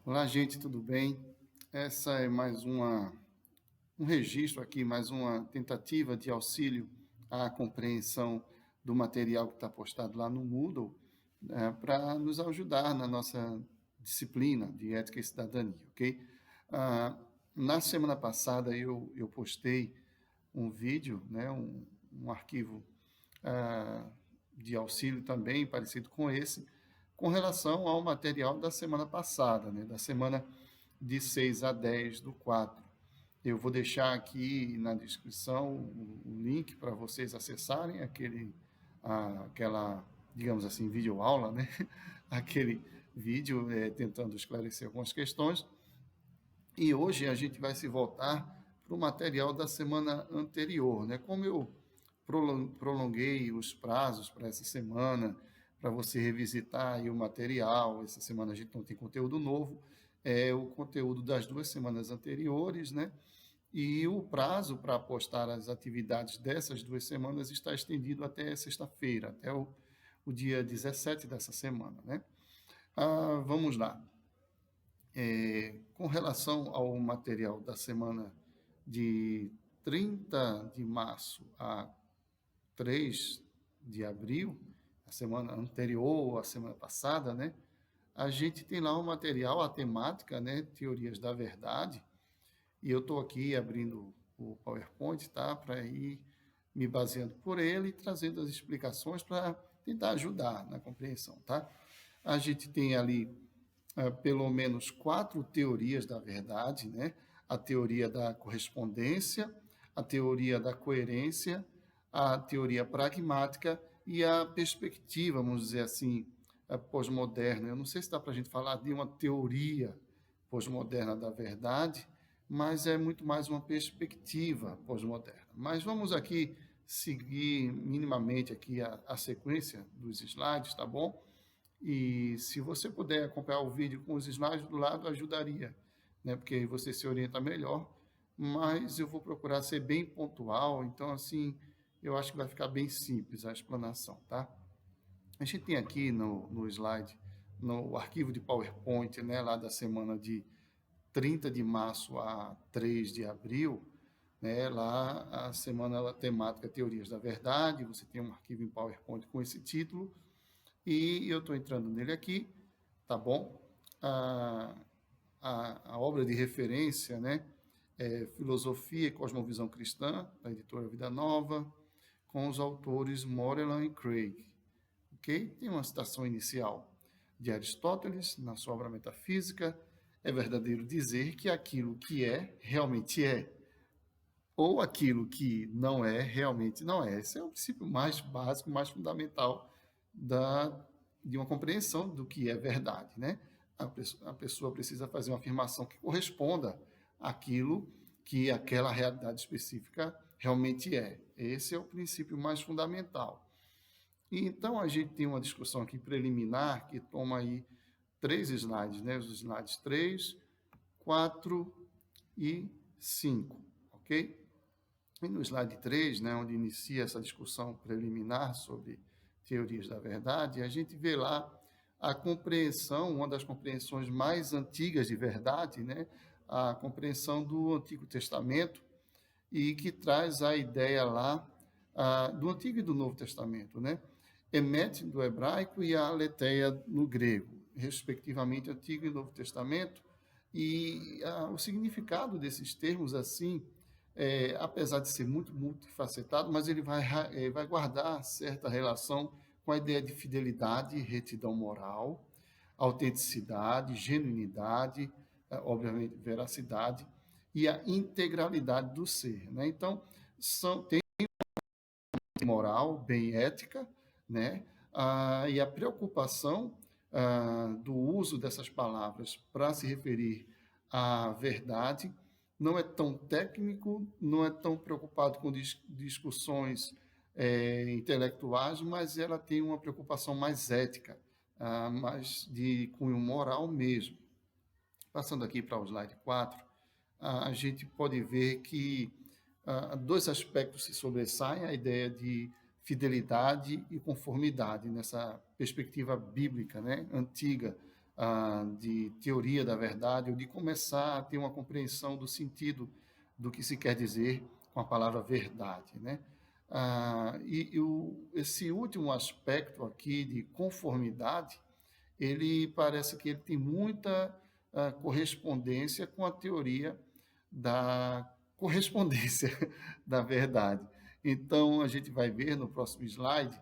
Olá, gente, tudo bem? Essa é mais um registro aqui, mais uma tentativa de auxílio à compreensão do material que está postado lá no Moodle, para nos ajudar na nossa disciplina de ética e cidadania, ok? Ah, Na semana passada eu postei um vídeo, né, um arquivo ah, de auxílio também, parecido com esse, com relação ao material da semana passada, né, da semana de 6 a 10 do 4. Eu vou deixar aqui na descrição o link para vocês acessarem aquela, digamos assim, videoaula, né? Aquele vídeo tentando esclarecer algumas questões. E hoje a gente vai se voltar para o material da semana anterior, né? Como eu prolonguei os prazos para essa semana, para você revisitar aí o material. Essa semana a gente não tem conteúdo novo, é o conteúdo das 2 semanas anteriores, né? E o prazo para postar as atividades dessas 2 semanas está estendido até sexta-feira, até o dia 17 dessa semana, né? Vamos lá. Com relação ao material da semana de 30 de março a 3 de abril, a semana anterior, a semana passada, né? A gente tem lá um material, a temática, né? Teorias da verdade. E eu estou aqui abrindo o PowerPoint, tá? Para ir me baseando por ele e trazendo as explicações para tentar ajudar na compreensão, tá? A gente tem ali pelo menos 4 teorias da verdade, né? A teoria da correspondência, a teoria da coerência, a teoria pragmática e a perspectiva, vamos dizer assim, pós-moderna. Eu não sei se dá para a gente falar de uma teoria pós-moderna da verdade, mas é muito mais uma perspectiva pós-moderna. Mas vamos aqui seguir minimamente aqui a sequência dos slides, tá bom? E se você puder acompanhar o vídeo com os slides do lado, ajudaria, né? Porque aí você se orienta melhor. Mas eu vou procurar ser bem pontual, então assim, eu acho que vai ficar bem simples a explanação, tá? A gente tem aqui no slide, no arquivo de PowerPoint, né, lá da semana de 30 de março a 3 de abril, né, lá a semana temática Teorias da Verdade, você tem um arquivo em PowerPoint com esse título, e eu estou entrando nele aqui, tá bom? A, a obra de referência, né, é Filosofia e Cosmovisão Cristã, da editora Vida Nova, com os autores Moreland e Craig, ok? Tem uma citação inicial de Aristóteles, na sua obra Metafísica: é verdadeiro dizer que aquilo que é, realmente é, ou aquilo que não é, realmente não é. Esse é o princípio mais básico, mais fundamental de uma compreensão do que é verdade, né? A pessoa precisa fazer uma afirmação que corresponda àquilo que aquela realidade específica realmente é. Esse é o princípio mais fundamental. E então a gente tem uma discussão aqui preliminar que toma aí 3 slides, né? Os slides 3, 4 e 5, ok? E no slide 3, né, onde inicia essa discussão preliminar sobre teorias da verdade, a gente vê lá a compreensão, uma das compreensões mais antigas de verdade, né, a compreensão do Antigo Testamento, e que traz a ideia lá do Antigo e do Novo Testamento, né? Emet do hebraico e a aletheia no grego, respectivamente Antigo e Novo Testamento, e o significado desses termos assim, apesar de ser muito multifacetado, mas ele vai guardar certa relação com a ideia de fidelidade, retidão moral, autenticidade, genuinidade, obviamente veracidade, e a integralidade do ser, né? Então, tem moral, bem ética, né? E a preocupação do uso dessas palavras para se referir à verdade não é tão técnico, não é tão preocupado com discussões intelectuais, mas ela tem uma preocupação mais ética, mais de cunho moral mesmo. Passando aqui para o slide 4, a gente pode ver que 2 aspectos se sobressaem: a ideia de fidelidade e conformidade nessa perspectiva bíblica, né, antiga de teoria da verdade, ou de começar a ter uma compreensão do sentido do que se quer dizer com a palavra verdade, né? Esse último aspecto aqui de conformidade, ele parece que ele tem muita correspondência com a teoria da correspondência da verdade. Então, a gente vai ver no próximo slide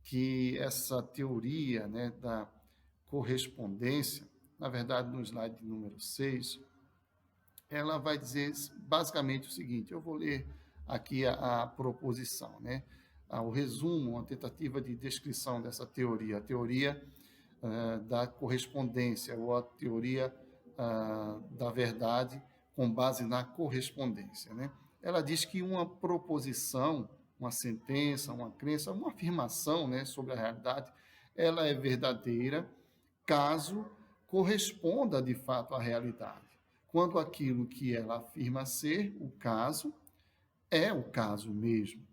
que essa teoria, né, da correspondência, na verdade, no slide número 6, ela vai dizer basicamente o seguinte, eu vou ler aqui a proposição, né? O resumo, uma tentativa de descrição dessa teoria, a teoria da correspondência, ou a teoria da verdade com base na correspondência, né? Ela diz que uma proposição, uma sentença, uma crença, uma afirmação, né, sobre a realidade, ela é verdadeira caso corresponda de fato à realidade. Quando aquilo que ela afirma ser o caso, é o caso mesmo.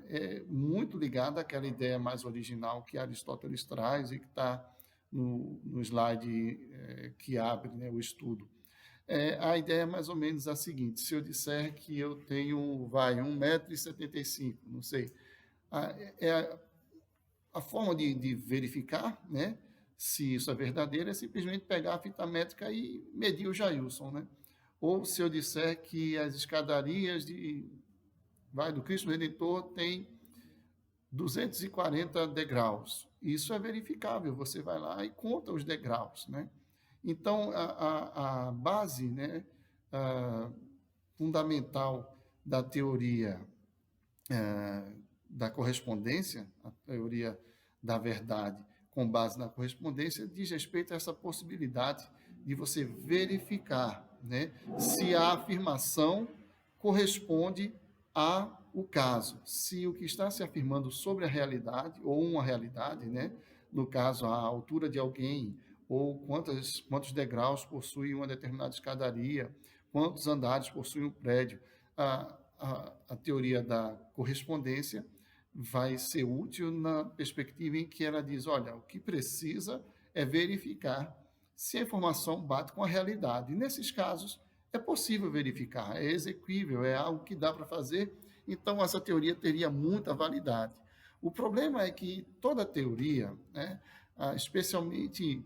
É muito ligada àquela ideia mais original que Aristóteles traz e que está no slide que abre, né, o estudo. A ideia é mais ou menos a seguinte: se eu disser que eu tenho, 1,75 m, não sei, a forma de verificar, né, se isso é verdadeiro é simplesmente pegar a fita métrica e medir o Jailson, né? Ou se eu disser que as escadarias do Cristo Redentor tem 240 degraus, isso é verificável, você vai lá e conta os degraus, né? Então, a base, né, fundamental da teoria da correspondência, a teoria da verdade com base na correspondência, diz respeito a essa possibilidade de você verificar, né, se a afirmação corresponde ao caso, se o que está se afirmando sobre a realidade, ou uma realidade, né, no caso, a altura de alguém, ou quantos degraus possui uma determinada escadaria, quantos andares possui um prédio. A teoria da correspondência vai ser útil na perspectiva em que ela diz, olha, o que precisa é verificar se a informação bate com a realidade. E nesses casos, é possível verificar, é exequível, é algo que dá para fazer, então essa teoria teria muita validade. O problema é que toda teoria, né, especialmente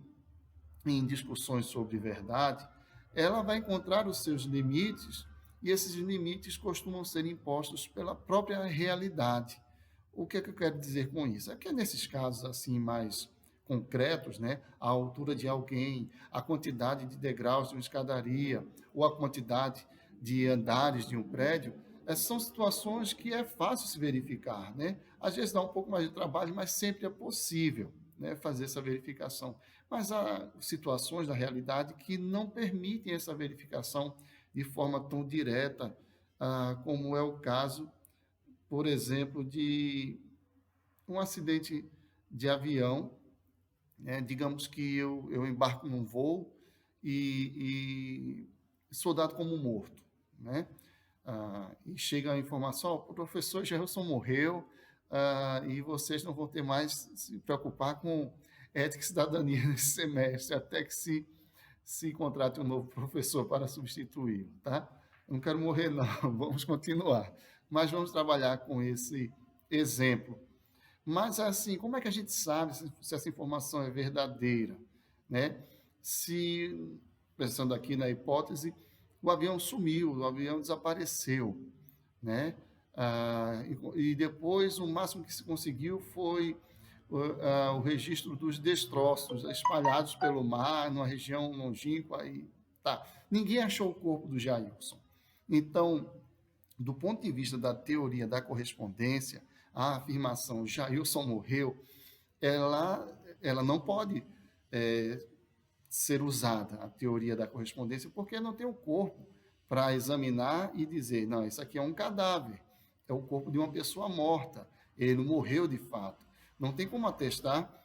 em discussões sobre verdade, ela vai encontrar os seus limites, e esses limites costumam ser impostos pela própria realidade. O que é que eu quero dizer com isso? É que nesses casos assim mais concretos, né, a altura de alguém, a quantidade de degraus de uma escadaria, ou a quantidade de andares de um prédio, essas são situações que é fácil se verificar, né? Às vezes dá um pouco mais de trabalho, mas sempre é possível, né, fazer essa verificação. Mas há situações da realidade que não permitem essa verificação de forma tão direta, como é o caso, por exemplo, de um acidente de avião, né? Digamos que eu embarco num voo e sou dado como morto, né? E chega a informação, o professor Gerson morreu, e vocês não vão ter mais se preocupar com ética e cidadania nesse semestre, até que se contrate um novo professor para substituí-lo, tá? Eu não quero morrer, não, vamos continuar. Mas vamos trabalhar com esse exemplo. Mas, assim, como é que a gente sabe se essa informação é verdadeira, né? Se, pensando aqui na hipótese, o avião sumiu, o avião desapareceu, né? E depois o máximo que se conseguiu foi o registro dos destroços espalhados pelo mar, numa região longínqua. Tá. Ninguém achou o corpo do Jailson. Então, do ponto de vista da teoria da correspondência, a afirmação Jailson morreu, ela não pode ser usada, a teoria da correspondência, porque não tem o corpo para examinar e dizer, não, isso aqui é um cadáver, é o corpo de uma pessoa morta, ele não morreu de fato. Não tem como atestar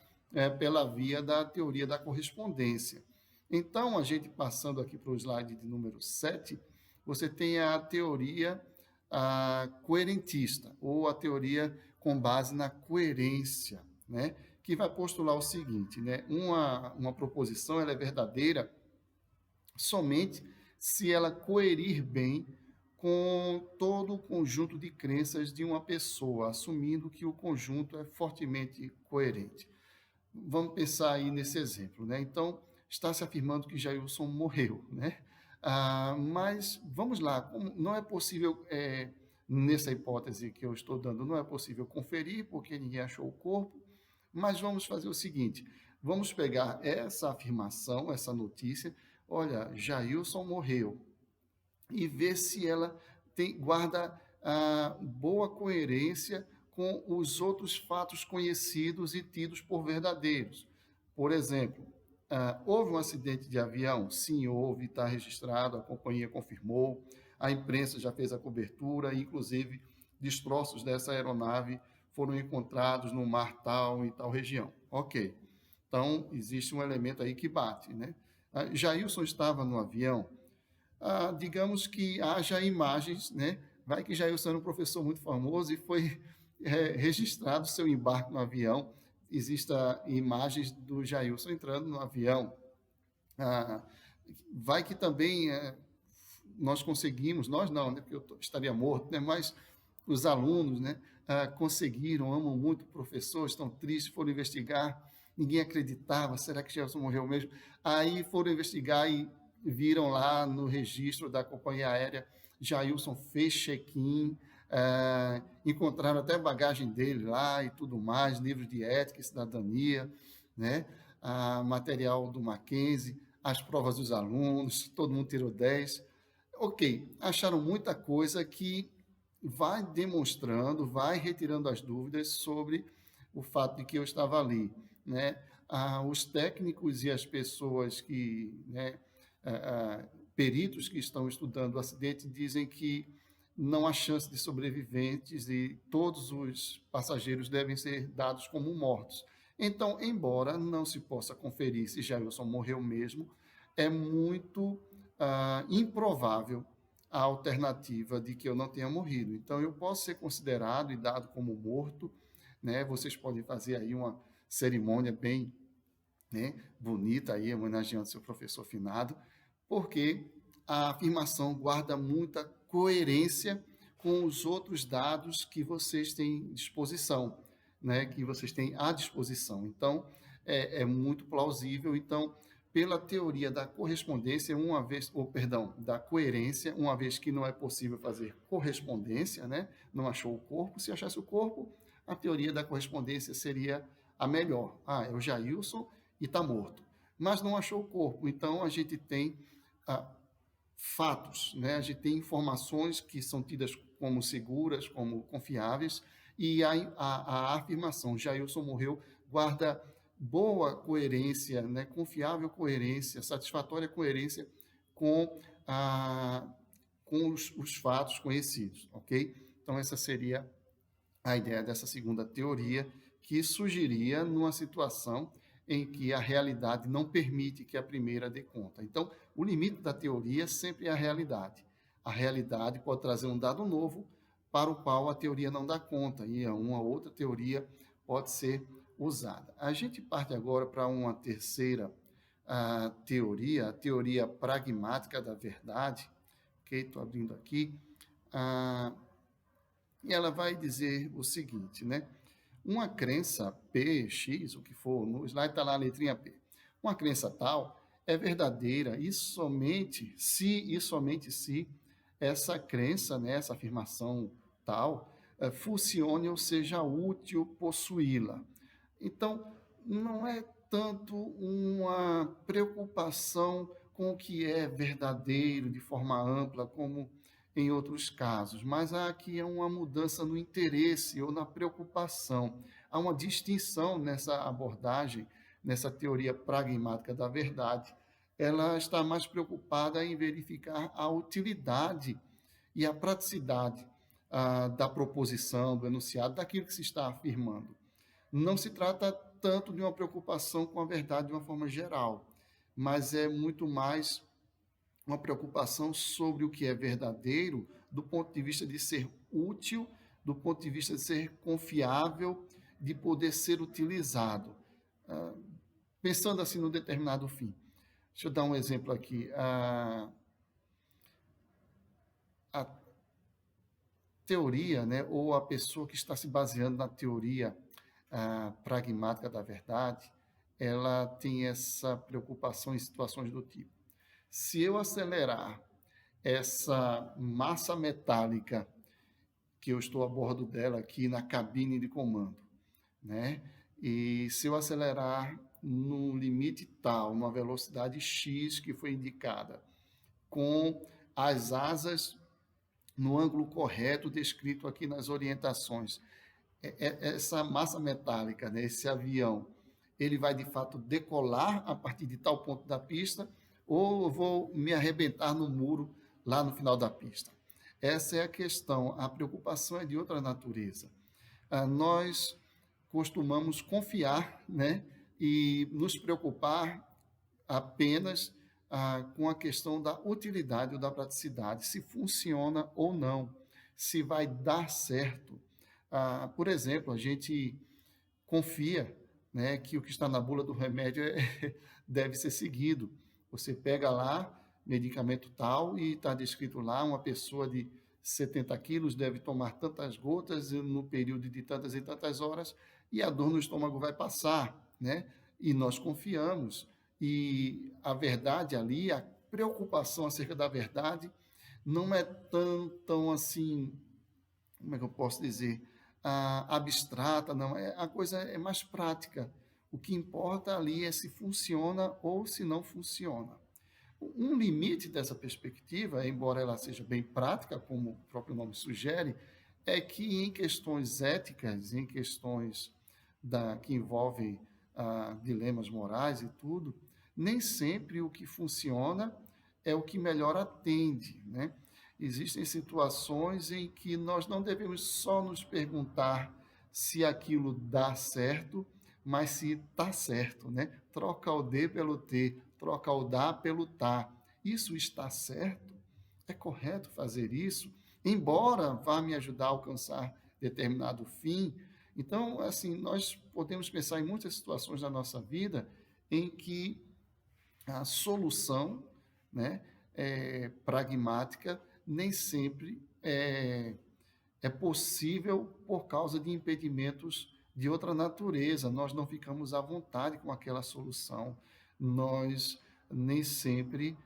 pela via da teoria da correspondência. Então, a gente passando aqui para o slide de número 7, você tem a teoria coerentista, ou a teoria com base na coerência, né? que vai postular o seguinte, né? Uma proposição ela é verdadeira somente se ela coerir bem com todo o conjunto de crenças de uma pessoa, assumindo que o conjunto é fortemente coerente. Vamos pensar aí nesse exemplo, né? Então, está se afirmando que Jailson morreu, né? Mas vamos lá, não é possível, nessa hipótese que eu estou dando, não é possível conferir, porque ninguém achou o corpo, mas vamos fazer o seguinte: vamos pegar essa afirmação, essa notícia, olha, Jailson morreu, e ver se ela guarda boa coerência com os outros fatos conhecidos e tidos por verdadeiros. Por exemplo, houve um acidente de avião? Sim, houve, está registrado, a companhia confirmou, a imprensa já fez a cobertura, inclusive destroços dessa aeronave foram encontrados no mar tal e tal região. Ok, então existe um elemento aí que bate, né? Jailson estava no avião, digamos que haja imagens, né? Vai que Jailson era um professor muito famoso e foi registrado seu embarque no avião, exista imagens do Jailson entrando no avião. Vai que também nós conseguimos, nós não, né? Porque eu estaria morto, né? Mas os alunos, né? Conseguiram, amam muito o professor, estão tristes, foram investigar, ninguém acreditava, será que Jailson morreu mesmo? Aí foram investigar e viram lá no registro da companhia aérea, Jailson fez check-in, encontraram até bagagem dele lá e tudo mais, livros de ética e cidadania, né? Material do Mackenzie, as provas dos alunos, todo mundo tirou 10. Ok, acharam muita coisa que vai demonstrando, vai retirando as dúvidas sobre o fato de que eu estava ali, né? Os técnicos e as pessoas que, né, peritos que estão estudando o acidente dizem que não há chance de sobreviventes e todos os passageiros devem ser dados como mortos. Então, embora não se possa conferir se Jailson morreu mesmo, é muito improvável a alternativa de que eu não tenha morrido. Então, eu posso ser considerado e dado como morto, né? Vocês podem fazer aí uma cerimônia bem, né, bonita aí, homenageando seu professor finado, porque a afirmação guarda muita coerência com os outros dados que vocês têm disposição, né, que vocês têm à disposição. Então, é muito plausível. Então, pela teoria da correspondência, da coerência, uma vez que não é possível fazer correspondência, né, não achou o corpo, se achasse o corpo, a teoria da correspondência seria a melhor. É o Jailson e está morto. Mas não achou o corpo. Então, a gente tem fatos, né? A gente tem informações que são tidas como seguras, como confiáveis, e a afirmação Jailson morreu guarda boa coerência, né? Confiável coerência, satisfatória coerência com, com os fatos conhecidos, ok? Então, essa seria a ideia dessa segunda teoria, que surgiria numa situação em que a realidade não permite que a primeira dê conta. Então, o limite da teoria sempre é a realidade. A realidade pode trazer um dado novo para o qual a teoria não dá conta, e uma outra teoria pode ser usada. A gente parte agora para uma terceira teoria, a teoria pragmática da verdade. Ok? Estou abrindo aqui. E ela vai dizer o seguinte, né? Uma crença P, X, o que for, no slide está lá a letrinha P. Uma crença tal é verdadeira e somente se essa crença, né, essa afirmação tal, funcione ou seja útil possuí-la. Então, não é tanto uma preocupação com o que é verdadeiro de forma ampla, como em outros casos, mas aqui é uma mudança no interesse ou na preocupação. Há uma distinção nessa abordagem, nessa teoria pragmática da verdade. Ela está mais preocupada em verificar a utilidade e a praticidade da proposição, do enunciado, daquilo que se está afirmando. Não se trata tanto de uma preocupação com a verdade de uma forma geral, mas é muito mais uma preocupação sobre o que é verdadeiro do ponto de vista de ser útil, do ponto de vista de ser confiável de poder ser utilizado, ah, pensando assim no determinado fim. Deixa eu dar um exemplo aqui. A teoria, né, ou a pessoa que está se baseando na teoria pragmática da verdade, ela tem essa preocupação em situações do tipo: se eu acelerar essa massa metálica que eu estou a bordo dela aqui na cabine de comando, né? E se eu acelerar no limite tal, numa velocidade x que foi indicada, com as asas no ângulo correto descrito aqui nas orientações, essa massa metálica, né, esse avião, ele vai de fato decolar a partir de tal ponto da pista, ou eu vou me arrebentar no muro lá no final da pista? Essa é a questão. A preocupação é de outra natureza. Nós costumamos confiar, né, e nos preocupar apenas com a questão da utilidade ou da praticidade, se funciona ou não, se vai dar certo. Por exemplo, a gente confia, né, que o que está na bula do remédio deve ser seguido. Você pega lá, medicamento tal, e está descrito lá, uma pessoa de 70 quilos deve tomar tantas gotas no período de tantas e tantas horas, e a dor no estômago vai passar, né? E nós confiamos. E a verdade ali, a preocupação acerca da verdade, não é tão assim, como é que eu posso dizer, abstrata, não. A coisa é mais prática. O que importa ali é se funciona ou se não funciona. Um limite dessa perspectiva, embora ela seja bem prática, como o próprio nome sugere, é que em questões éticas, em questões que envolvem dilemas morais e tudo, nem sempre o que funciona é o que melhor atende, né? Existem situações em que nós não devemos só nos perguntar se aquilo dá certo, mas se está certo, né? Troca o D pelo T, troca o dá pelo tá. Isso está certo? É correto fazer isso? Embora vá me ajudar a alcançar determinado fim. Então, assim, nós podemos pensar em muitas situações da nossa vida em que a solução, né, pragmática nem sempre é possível por causa de impedimentos de outra natureza. Nós não ficamos à vontade com aquela solução. Nós nem sempre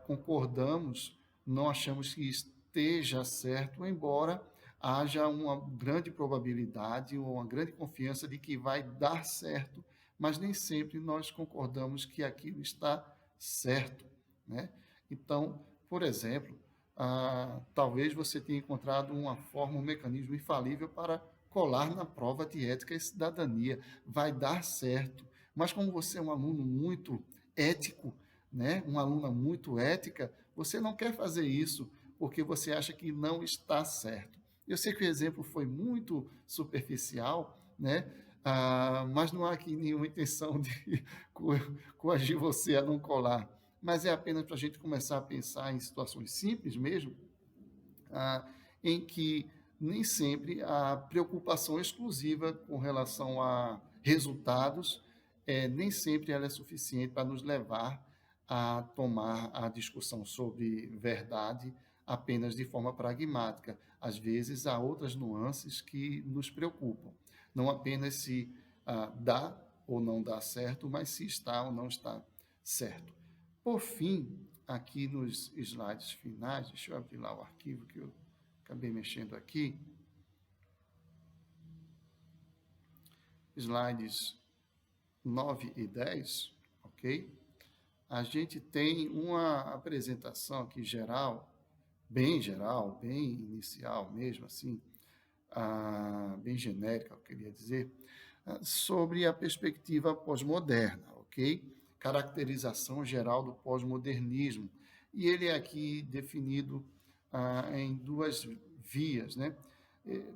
concordamos, não achamos que esteja certo, embora haja uma grande probabilidade ou uma grande confiança de que vai dar certo, mas nem sempre nós concordamos que aquilo está certo, né? Então, por exemplo, talvez você tenha encontrado uma forma, um mecanismo infalível para colar na prova de ética e cidadania. Vai dar certo. Mas como você é um aluno muito ético, né? Uma aluna muito ética, você não quer fazer isso porque você acha que não está certo. Eu sei que o exemplo foi muito superficial, né? Mas não há aqui nenhuma intenção de coagir você a não colar, mas é apenas para a gente começar a pensar em situações simples mesmo, em que nem sempre a preocupação exclusiva com relação a resultados, nem sempre ela é suficiente para nos levar a tomar a discussão sobre verdade apenas de forma pragmática. Às vezes há outras nuances que nos preocupam, não apenas se dá ou não dá certo, mas se está ou não está certo. Por fim, aqui nos slides finais, deixa eu abrir lá o arquivo que eu acabei mexendo aqui. Slides 9 e 10, ok? A gente tem uma apresentação aqui geral, bem inicial mesmo, assim, bem genérica, eu queria dizer, sobre a perspectiva pós-moderna, ok? Caracterização geral do pós-modernismo. E ele é aqui definido em duas vias, né?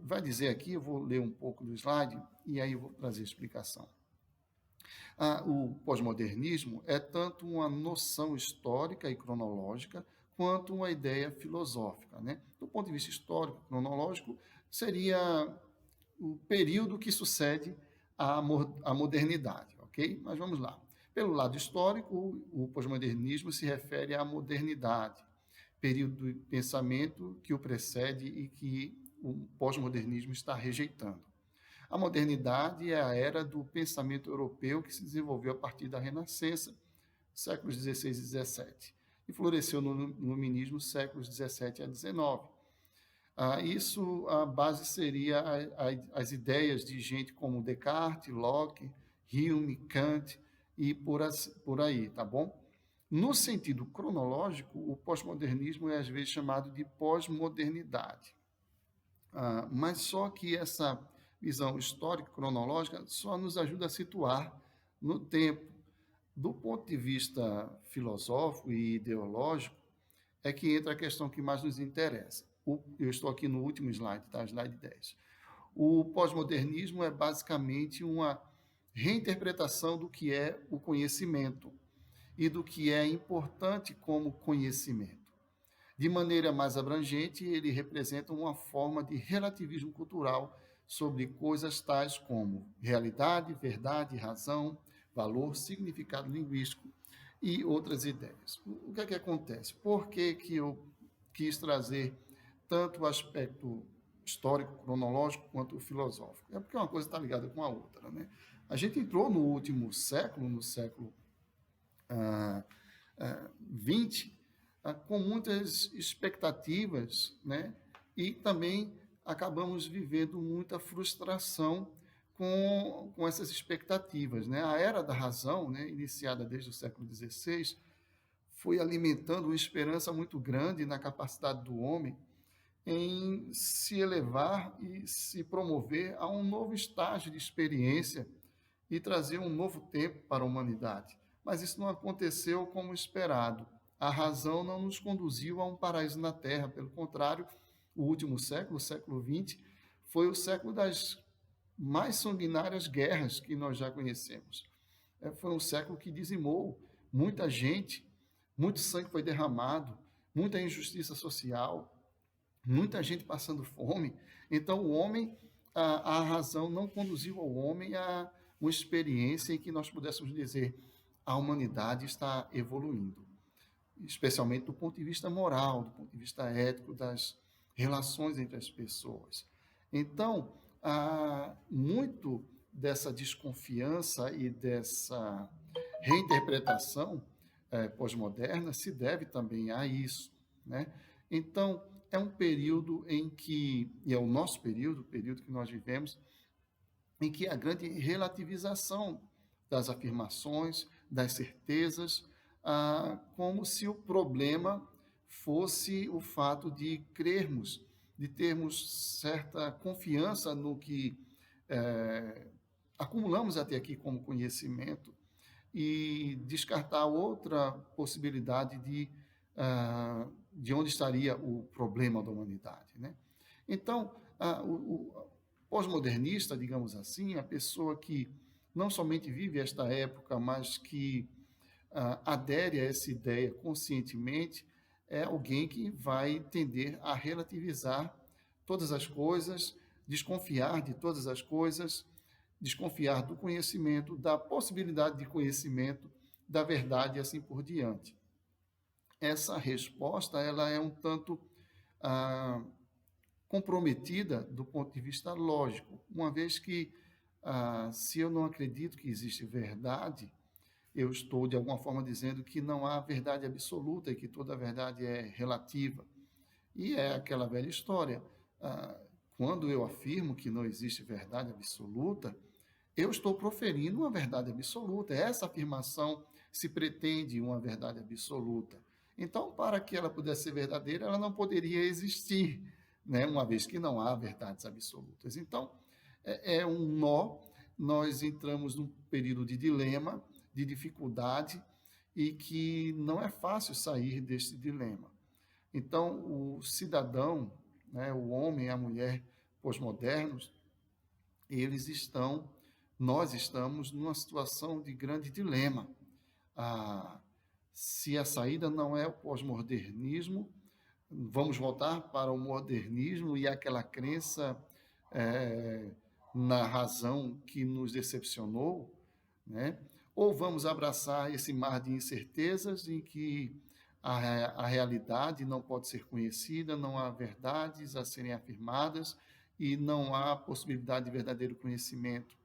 Vai dizer aqui, eu vou ler um pouco do slide e aí eu vou trazer a explicação. O pós-modernismo é tanto uma noção histórica e cronológica quanto uma ideia filosófica, né? Do ponto de vista histórico, cronológico, seria o período que sucede à modernidade, ok? Mas vamos lá. Pelo lado histórico, o pós-modernismo se refere à modernidade, período de pensamento que o precede e que o pós-modernismo está rejeitando. A modernidade é a era do pensamento europeu que se desenvolveu a partir da Renascença, séculos XVI e XVII, e floresceu no iluminismo séculos XVII a XIX. Isso, a base seria as ideias de gente como Descartes, Locke, Hume, Kant e por aí, tá bom? No sentido cronológico, o pós-modernismo é às vezes chamado de pós-modernidade. Mas só que essa visão histórica cronológica só nos ajuda a situar no tempo. Do ponto de vista filosófico e ideológico, é que entra a questão que mais nos interessa. Eu estou aqui no último slide, tá? Slide 10. O pós-modernismo é basicamente uma reinterpretação do que é o conhecimento e do que é importante como conhecimento. De maneira mais abrangente, ele representa uma forma de relativismo cultural sobre coisas tais como realidade, verdade, razão, valor, significado linguístico e outras ideias. O que é que acontece? Por que eu quis trazer tanto o aspecto histórico, cronológico, quanto o filosófico? É porque uma coisa está ligada com a outra, né? A gente entrou no último século, no século XX, com muitas expectativas, né? E também acabamos vivendo muita frustração com essas expectativas, né? A era da razão, né, iniciada desde o século XVI, foi alimentando uma esperança muito grande na capacidade do homem em se elevar e se promover a um novo estágio de experiência e trazer um novo tempo para a humanidade. Mas isso não aconteceu como esperado. A razão não nos conduziu a um paraíso na Terra, pelo contrário, o último século, o século XX, foi o século das mais sanguinárias guerras que nós já conhecemos. Foi um século que dizimou muita gente, muito sangue foi derramado, muita injustiça social, muita gente passando fome. Então, o homem, a razão não conduziu ao homem a uma experiência em que nós pudéssemos dizer a humanidade está evoluindo, especialmente do ponto de vista moral, do ponto de vista ético, das relações entre as pessoas. Então, muito dessa desconfiança e dessa reinterpretação pós-moderna se deve também a isso, né? Então, é um período em que, e é o nosso período, o período que nós vivemos, em que a grande relativização das afirmações, das certezas, como se o problema fosse o fato de crermos, de termos certa confiança no que acumulamos até aqui como conhecimento e descartar outra possibilidade de onde estaria o problema da humanidade, né? Então, o pós-modernista, digamos assim, a pessoa que não somente vive esta época, mas que adere a essa ideia conscientemente, é alguém que vai tender a relativizar todas as coisas, desconfiar de todas as coisas, desconfiar do conhecimento, da possibilidade de conhecimento, da verdade e assim por diante. Essa resposta ela é um tanto comprometida do ponto de vista lógico, uma vez que, se eu não acredito que existe verdade, eu estou, de alguma forma, dizendo que não há verdade absoluta e que toda verdade é relativa. E é aquela velha história. Quando eu afirmo que não existe verdade absoluta, eu estou proferindo uma verdade absoluta. Essa afirmação se pretende uma verdade absoluta. Então, para que ela pudesse ser verdadeira, ela não poderia existir, né? Uma vez que não há verdades absolutas. Então, é um nó, nós entramos num período de dilema, de dificuldade, e que não é fácil sair deste dilema. Então, o cidadão, né, o homem e a mulher pós-modernos, nós estamos numa situação de grande dilema. Se a saída não é o pós-modernismo, vamos voltar para o modernismo e aquela crença na razão que nos decepcionou, né? Ou vamos abraçar esse mar de incertezas em que a realidade não pode ser conhecida, não há verdades a serem afirmadas e não há possibilidade de verdadeiro conhecimento.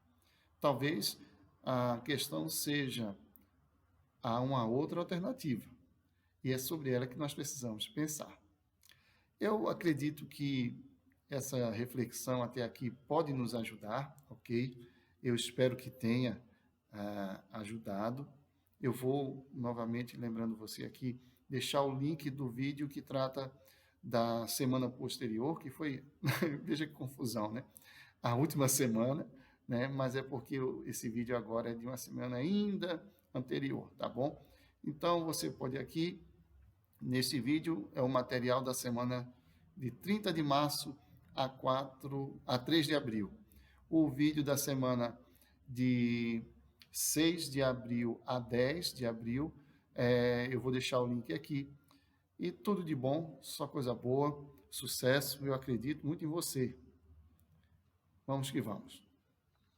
Talvez a questão seja, há uma outra alternativa, e é sobre ela que nós precisamos pensar. Eu acredito que essa reflexão até aqui pode nos ajudar, ok? Eu espero que tenha ajudado. Eu vou, novamente, lembrando você aqui, deixar o link do vídeo que trata da semana posterior, que foi, veja que confusão, né? A última semana, né? Mas é porque esse vídeo agora é de uma semana ainda anterior, tá bom? Então, você pode aqui, nesse vídeo, é o material da semana de 30 de março a 3 de abril. O vídeo da semana de 6 de abril a 10 de abril, eu vou deixar o link aqui. E tudo de bom, só coisa boa, sucesso, eu acredito muito em você. Vamos que vamos.